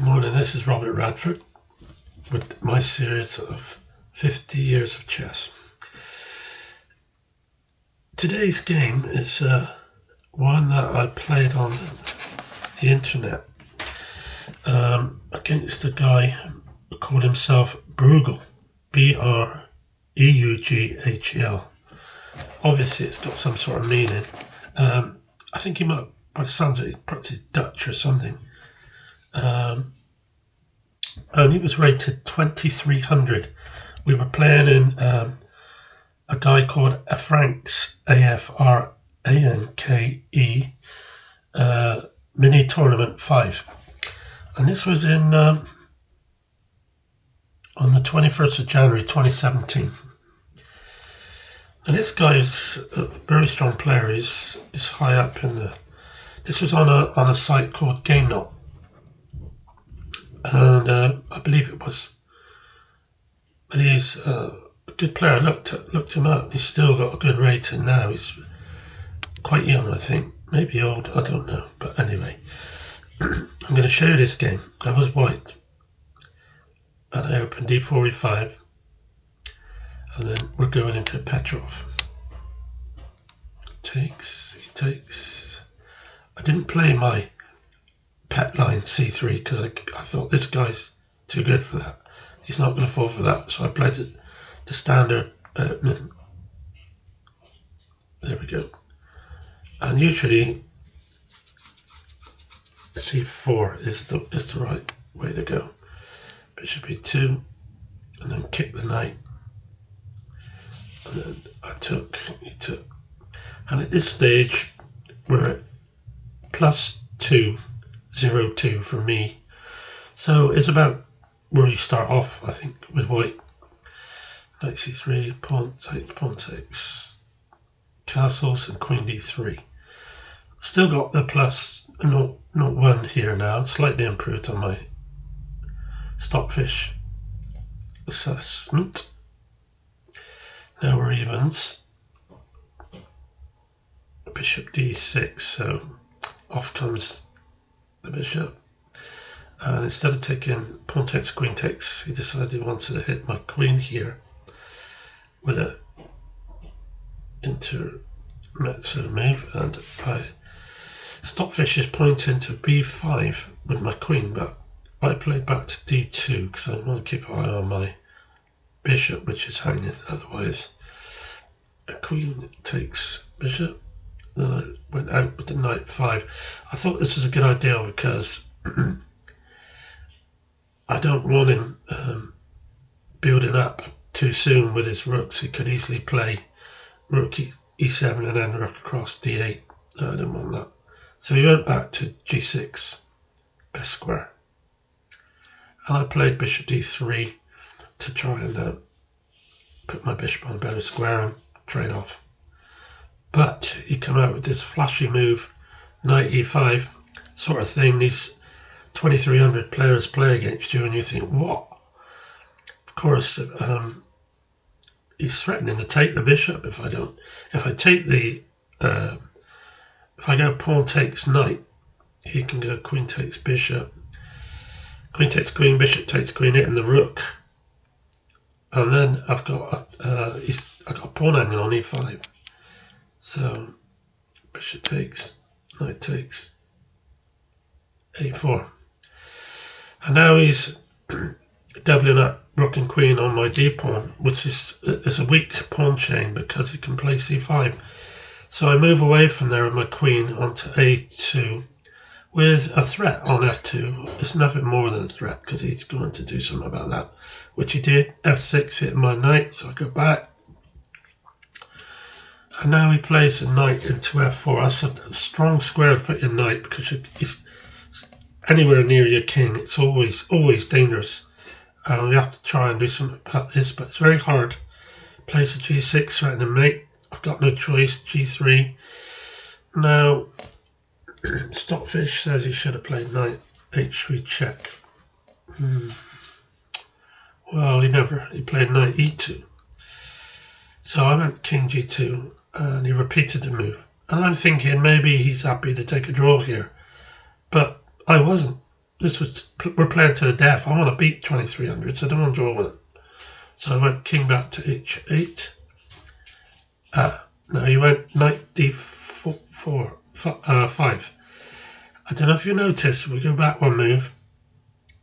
Good morning, this is Robert Radford with my series of 50 years of chess. Today's game is one that I played on the internet against a guy who called himself Breughel, B-R-E-U-G-H-E-L. Obviously it's got some sort of meaning. I think he might, by the sounds of it, perhaps he's Dutch or something. And he was rated 2300. We were playing in a guy called Afranke, A-F-R-A-N-K-E, mini tournament 5. And this was in on the 21st of January 2017. And this guy is a very strong player. He's high up in the... This was on a site called GameNot. And I believe it was, but he's a good player. I looked him up. He's still got a good rating now. He's quite young, I think, maybe old, I don't know. But anyway, I'm going to show you this game. I was white, and I opened D4, and then we're going into Petrov. He takes. I didn't play my pet line C3 because I thought this guy's too good for that. He's not going to fall for that, so I played the standard opening. There we go. And usually C4 is the right way to go. Bishop E2, and then kick the knight. And then he took. And at this stage, we're at +2. 0-2 for me. So it's about where you start off, I think, with white. Knight C3, pawn takes, castles, and queen D3. Still got the plus 0.1 here now, slightly improved on my stockfish assessment. Now we're evens. Bishop D6, so off comes the bishop, and instead of taking pawn takes, queen takes, he decided he wanted to hit my queen here with a intermezzo move, and stockfish is pointing to B5 with my queen, but I played back to D2 because I want to keep an eye on my bishop, which is hanging. Otherwise, a queen takes bishop. Then I went out with the knight 5. I thought this was a good idea because I don't want him building up too soon with his rooks. He could easily play rook E7 and then rook across D8. No, I don't want that. So he went back to G6, best square. And I played bishop D3 to try and put my bishop on a better square and trade off. But he come out with this flashy move, knight E5 sort of thing. These 2300 players play against you, and you think, what? Of course, he's threatening to take the bishop if I don't. If I take the, if I go pawn takes knight, he can go queen takes bishop, queen takes queen, bishop takes queen, hitting the rook, and then I've got I got a pawn hanging on E5. So, bishop takes, knight takes, A4. And now he's doubling up rook and queen on my d-pawn, which is a weak pawn chain because he can play c5. So I move away from there with my queen onto a2 with a threat on f2. It's nothing more than a threat because he's going to do something about that, which he did. f6 hitting my knight, so I go back. And now he plays the knight into f4. That's a strong square to put your knight because he's anywhere near your king. It's always dangerous. And we have to try and do something about this, but it's very hard. Plays a g6, threatening mate. I've got no choice. G3. Now, Stockfish says he should have played knight h3 check. Well, he played knight e2. So I went king g2. And he repeated the move. And I'm thinking maybe he's happy to take a draw here. But I wasn't. we're playing to the death. I want to beat 2300, so I don't want to draw with it. So I went king back to h8. No, he went knight d4, 5. I don't know if you noticed, if we go back one move,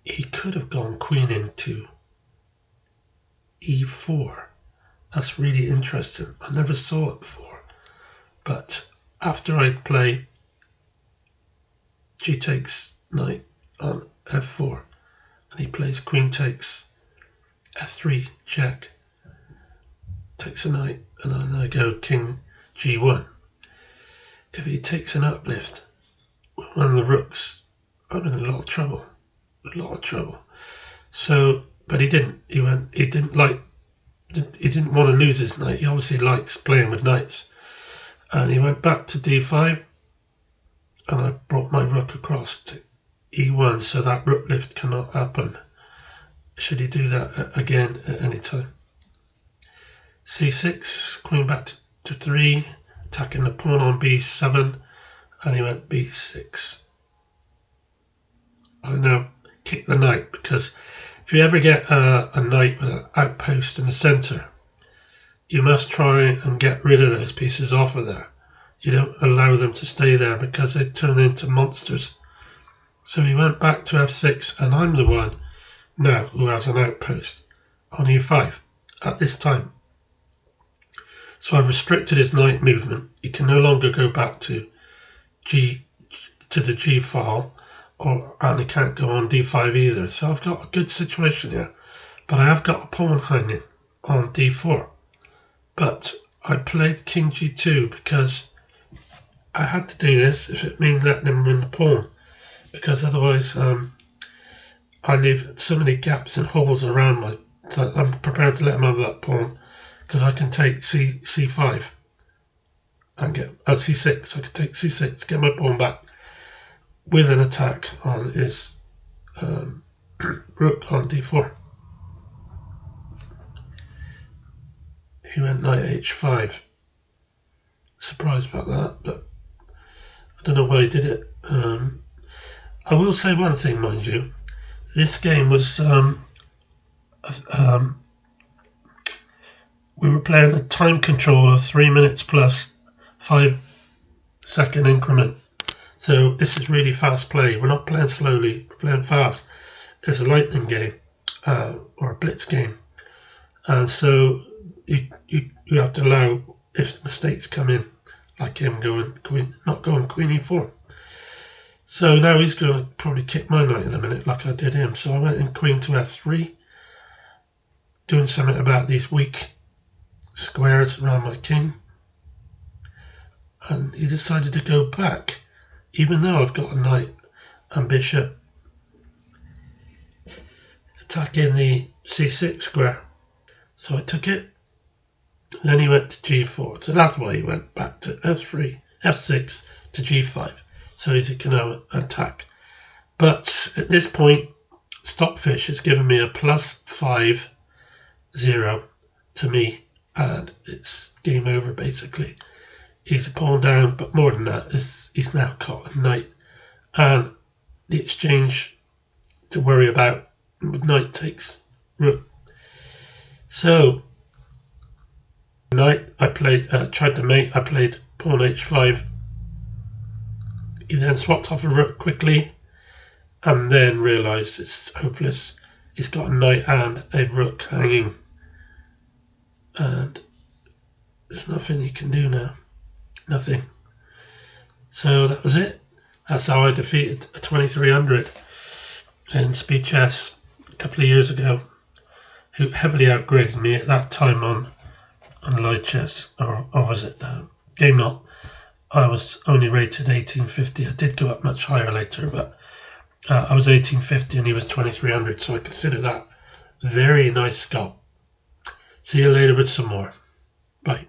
he could have gone queen into e4. That's really interesting. I never saw it before. But after I play g takes knight on f4, and he plays queen takes f3, check, takes a knight, and then I go king g1. If he takes an uplift, one of the rooks, I'm in a lot of trouble. So, but he didn't. He didn't want to lose his knight. He obviously likes playing with knights. And he went back to d5, and I brought my rook across to e1, so that rook lift cannot happen. Should he do that again at any time? c6, queen back to 3, attacking the pawn on b7, and he went b6. I now kick the knight, because if you ever get a knight with an outpost in the centre, you must try and get rid of those pieces off of there. You don't allow them to stay there because they turn into monsters. So he went back to f6, and I'm the one now who has an outpost on e5 at this time. So I've restricted his knight movement. He can no longer go back to the g file, and he can't go on d5 either. So I've got a good situation here. But I have got a pawn hanging on d4. But I played king g2 because I had to do this if it means letting him win the pawn. Because otherwise I leave so many gaps and holes around my... So I'm prepared to let him have that pawn, because I can take c5 and get c6. I can take c6, get my pawn back with an attack on his rook on d4. He went knight h5. Surprised about that, but I don't know why he did it. I will say one thing, mind you. This game was... we were playing a time control of 3 minutes plus 5-second increment. So this is really fast play. We're not playing slowly, we're playing fast. It's a lightning game, or a blitz game. And so you have to allow, if mistakes come in, like him going not going queen e4. So now he's going to probably kick my knight in a minute, like I did him. So I went in queen to f3, doing something about these weak squares around my king. And he decided to go back, even though I've got a knight and bishop attacking the c6 square. So I took it. Then he went to g4. So that's why he went back to f3, f6 to g5. So he can now attack. But at this point, Stockfish has given me a +5-0 to me. And it's game over, basically. He's a pawn down, but more than that, he's now got a knight. And the exchange to worry about with knight takes rook. So, knight, I played, tried to mate, I played pawn h5. He then swapped off a rook quickly, and then realised it's hopeless. He's got a knight and a rook hanging. And there's nothing he can do now. Nothing. So that was it. That's how I defeated a 2300 in speed chess a couple of years ago, who heavily outgraded me at that time on live chess, or was it Game Not? I was only rated 1850. I did go up much higher later, but I was 1850 and he was 2300, so I consider that very nice scalp. See you later with some more. Bye.